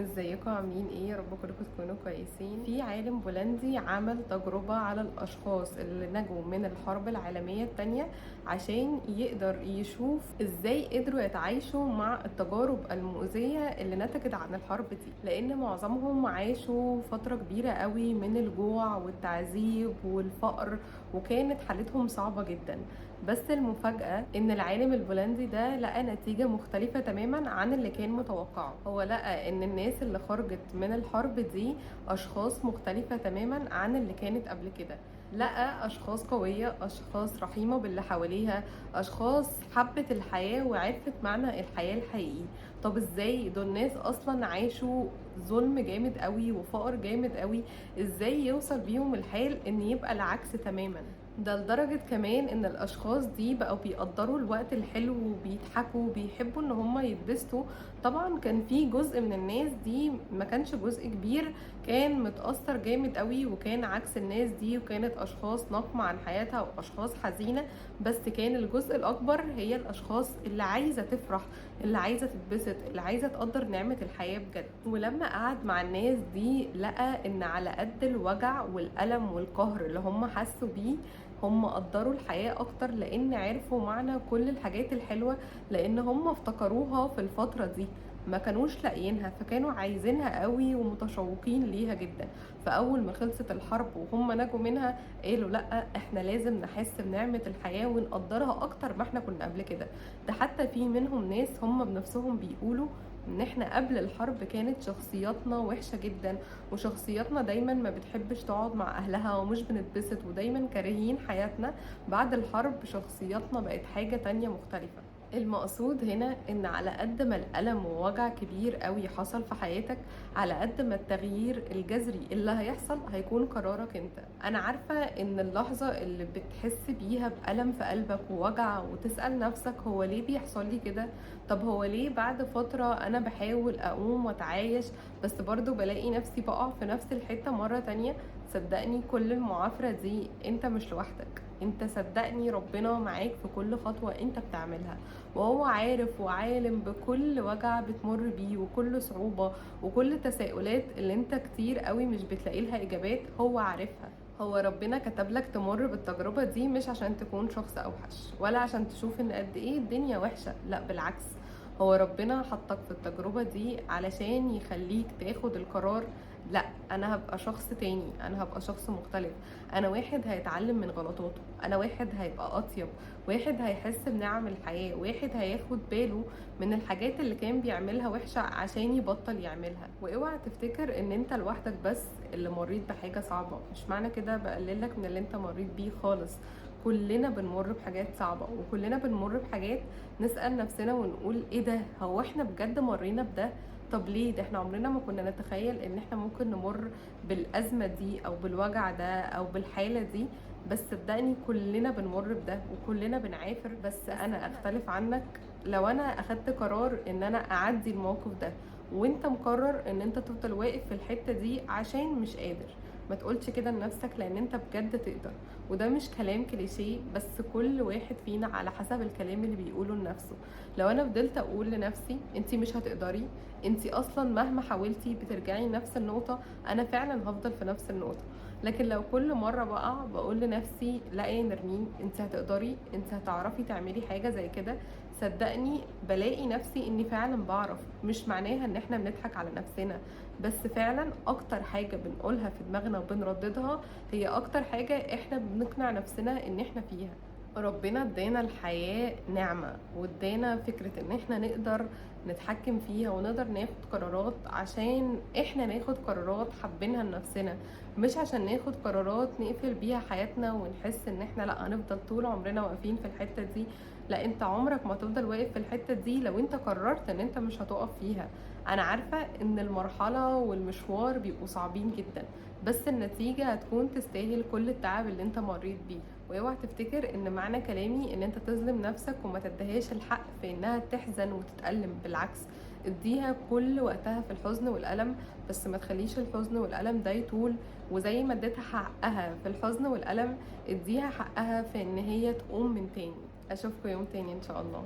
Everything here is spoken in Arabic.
ازيكم عاملين ايه؟ يا رب كلكم تكونوا كويسين. في عالم بولندي عمل تجربة على الاشخاص اللي نجوا من الحرب العالمية التانية عشان يقدر يشوف ازاي قدروا يتعايشوا مع التجارب المؤذية اللي نتجت عن الحرب دي، لان معظمهم عاشوا فترة كبيرة قوي من الجوع والتعذيب والفقر، وكانت حالتهم صعبة جدا. بس المفاجأة ان العالم البولندي ده لقى نتيجة مختلفة تماما عن اللي كان متوقعه. هو لقى ان الناس اللي خرجت من الحرب دي اشخاص مختلفة تماما عن اللي كانت قبل كده. لقى اشخاص قوية، اشخاص رحيمة باللي حواليها، اشخاص حبت الحياة وعرفت معنى الحياة الحقيقي. طب ازاي دول ناس اصلا عاشوا ظلم جامد قوي وفقر جامد قوي؟ ازاي يوصل بيهم الحال ان يبقى العكس تماما؟ ده لدرجة كمان ان الاشخاص دي بقوا بيقدروا الوقت الحلو وبيضحكوا وبيحبوا ان هم يتبسطوا. طبعا كان في جزء من الناس دي، ما كانش جزء كبير، كان متأثر جامد قوي وكان عكس الناس دي، وكانت اشخاص ناقمة عن حياتها واشخاص حزينة. بس كان الجزء الاكبر هي الاشخاص اللي عايزة تفرح، اللي عايزة تتبسط، اللي عايزة تقدر نعمة الحياة بجد. ولما قعد مع الناس دي لقى ان على قد الوجع والألم والقهر اللي هم حسوا بيه، هم قدروا الحياة اكتر، لان عرفوا معنى كل الحاجات الحلوة، لان هم افتكروها في الفترة دي، ما كانوش لاقيينها، فكانوا عايزينها قوي ومتشوقين ليها جدا. فاول ما خلصت الحرب وهم نجوا منها، قالوا لا، احنا لازم نحس بنعمة الحياة ونقدرها اكتر ما احنا كنا قبل كده. ده حتى في منهم ناس هم بنفسهم بيقولوا ان احنا قبل الحرب كانت شخصياتنا وحشة جدا، وشخصياتنا دايما ما بتحبش تقعد مع اهلها ومش بنتبسط ودايما كارهين حياتنا. بعد الحرب شخصياتنا بقت حاجة تانية مختلفة. المقصود هنا ان على قد ما الألم ووجع كبير قوي حصل في حياتك، على قد ما التغيير الجذري اللي هيحصل هيكون قرارك انت. انا عارفة ان اللحظة اللي بتحس بيها بألم في قلبك ووجع وتسأل نفسك هو ليه بيحصل لي كده؟ طب هو ليه بعد فترة انا بحاول اقوم واتعايش بس برضو بلاقي نفسي بقع في نفس الحتة مرة تانية؟ صدقني كل المعافرة دي انت مش لوحدك، انت صدقني ربنا معاك في كل خطوة انت بتعملها، وهو عارف وعالم بكل وجع بتمر بيه وكل صعوبة وكل تساؤلات اللي انت كتير قوي مش بتلاقي لها اجابات، هو عارفها. هو ربنا كتب لك تمر بالتجربة دي مش عشان تكون شخص اوحش، ولا عشان تشوف ان قد ايه الدنيا وحشة، لا بالعكس. هو ربنا حطك في التجربة دي علشان يخليك تاخد القرار: لا، انا هبقى شخص تاني، انا هبقى شخص مختلف، انا واحد هيتعلم من غلطاته، انا واحد هيبقى اطيب، واحد هيحس بنعم الحياة، واحد هياخد باله من الحاجات اللي كان بيعملها وحشة عشان يبطل يعملها. واوعى تفتكر ان انت لوحدك بس اللي مريت بحاجة صعبة، مش معنى كده بقللك من اللي انت مريت بيه خالص. كلنا بنمر بحاجات صعبة، وكلنا بنمر بحاجات نسأل نفسنا ونقول ايه ده، هو احنا بجد مرينا بده؟ طب ليه؟ ده احنا عمرنا ما كنا نتخيل ان احنا ممكن نمر بالأزمة دي او بالوجع ده او بالحالة دي. بس صدقني كلنا بنمر بده وكلنا بنعافر. بس انا اختلف عنك، لو انا اخدت قرار ان انا اعدي الموقف ده وانت مقرر ان انت تفضل واقف في الحتة دي عشان مش قادر، ما تقولش كده لنفسك، لان انت بجد تقدر. وده مش كلام كليشيه، بس كل واحد فينا على حسب الكلام اللي بيقوله لنفسه. لو انا فضلت اقول لنفسي انتي مش هتقدري، انتي اصلا مهما حاولتي بترجعي نفس النقطة، انا فعلا هفضل في نفس النقطة. لكن لو كل مرة بقع بقول لنفسي لا يا نرمين، انت هتقدري، انت هتعرفي تعملي حاجة زي كده، صدقني بلاقي نفسي اني فعلا بعرف. مش معناها ان احنا بنضحك على نفسنا، بس فعلا اكتر حاجة بنقولها في دماغنا وبنرددها هي اكتر حاجة احنا بنقنع نفسنا ان احنا فيها. ربنا ادانا الحياة نعمة، وادانا فكرة ان احنا نقدر نتحكم فيها ونقدر ناخد قرارات، عشان احنا ناخد قرارات حابينها لنفسنا، مش عشان ناخد قرارات نقفل بيها حياتنا ونحس ان احنا لا هنفضل طول عمرنا واقفين في الحتة دي. لا، انت عمرك ما تفضل واقف في الحتة دي لو انت قررت ان انت مش هتقف فيها. انا عارفة ان المرحلة والمشوار بيبقوا صعبين جدا، بس النتيجة هتكون تستاهل كل التعب اللي انت مريت بيه. واوعى تفتكر ان معنى كلامي ان انت تظلم نفسك وما تديهاش الحق في انها تحزن وتتألم، بالعكس، اديها كل وقتها في الحزن والألم، بس ما تخليش الحزن والألم ده يطول. وزي ما اديتها حقها في الحزن والألم، اديها حقها في ان هي تقوم من تاني. اشوفكم يوم تاني ان شاء الله.